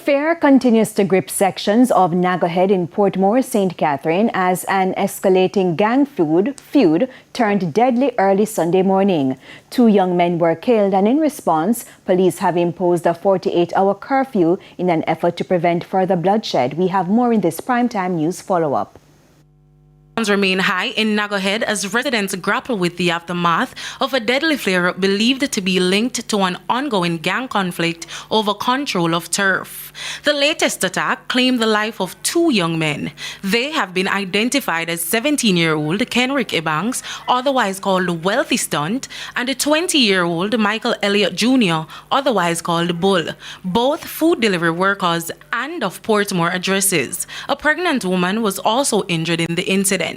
Fear continues to grip sections of Naggo Head in Portmore, St. Catherine as an escalating gang feud turned deadly early Sunday morning. 2 young men were killed, and in response, police have imposed a 48-hour curfew in an effort to prevent further bloodshed. We have more in this primetime news follow-up. Remain high in Naggo Head as residents grapple with the aftermath of a deadly flare-up believed to be linked to an ongoing gang conflict over control of turf. The latest attack claimed the life of 2 young men. They have been identified as 17-year-old Kenrick Ebanks, otherwise called Wealthy Stunt, and a 20-year-old Michael Elliott Jr., otherwise called Bull, both food delivery workers and of Portmore addresses. A pregnant woman was also injured in the incident.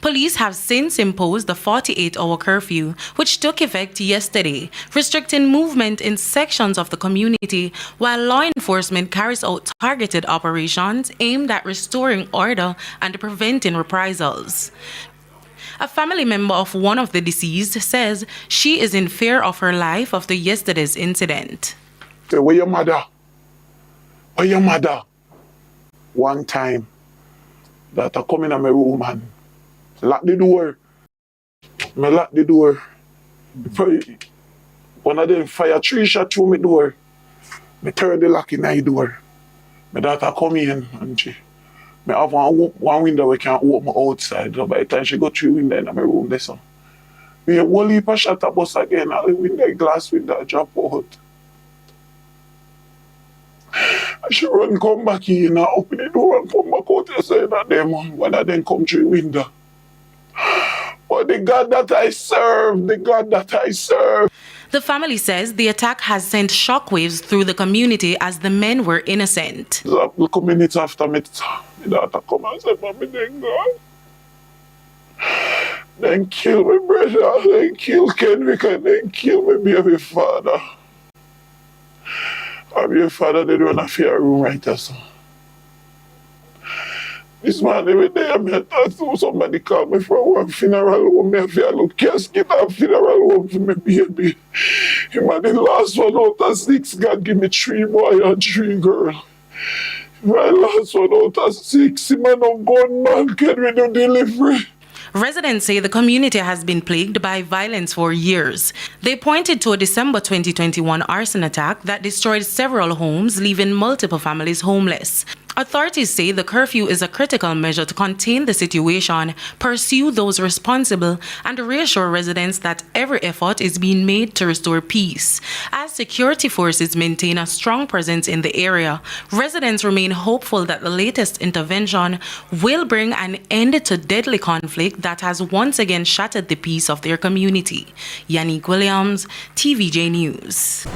Police have since imposed a 48-hour curfew, which took effect yesterday, restricting movement in sections of the community while law enforcement carries out targeted operations aimed at restoring order and preventing reprisals. A family member of one of the deceased says she is in fear of her life after yesterday's incident. Where your mother? Where your mother? One time that I come in my room and lock the door. Me lock the door. One of them fire 3 shots through my door. Me turn the lock in the door. My daughter come in and me have one window we can open outside. So by the time she go through the window in my room, there so. Me a whole heap of shot bus again. All the window, glass window drop out. I should run come back in and open the door and come back out and say that them one of them come through the window. But the God that I serve, the God that I serve. The family says the attack has sent shockwaves through the community as the men were innocent. A couple minutes after my daughter come and say, Mommy, then God. Then kill my brother, then kill Kenrick, and then kill my baby father. My baby father, they don't have a room right there, so. This man every day I talk to somebody call me from one funeral home. I feel look casket and funeral home for my baby. Him and the last one out of 6, God give me 3 boy and 3 girl. My last one out of 6, him and no gunman can we do delivery. Residents say the community has been plagued by violence for years. They pointed to a December 2021 arson attack that destroyed several homes, leaving multiple families homeless. Authorities say the curfew is a critical measure to contain the situation, pursue those responsible, and reassure residents that every effort is being made to restore peace. As security forces maintain a strong presence in the area, residents remain hopeful that the latest intervention will bring an end to deadly conflict that has once again shattered the peace of their community. Yannick Williams, TVJ News.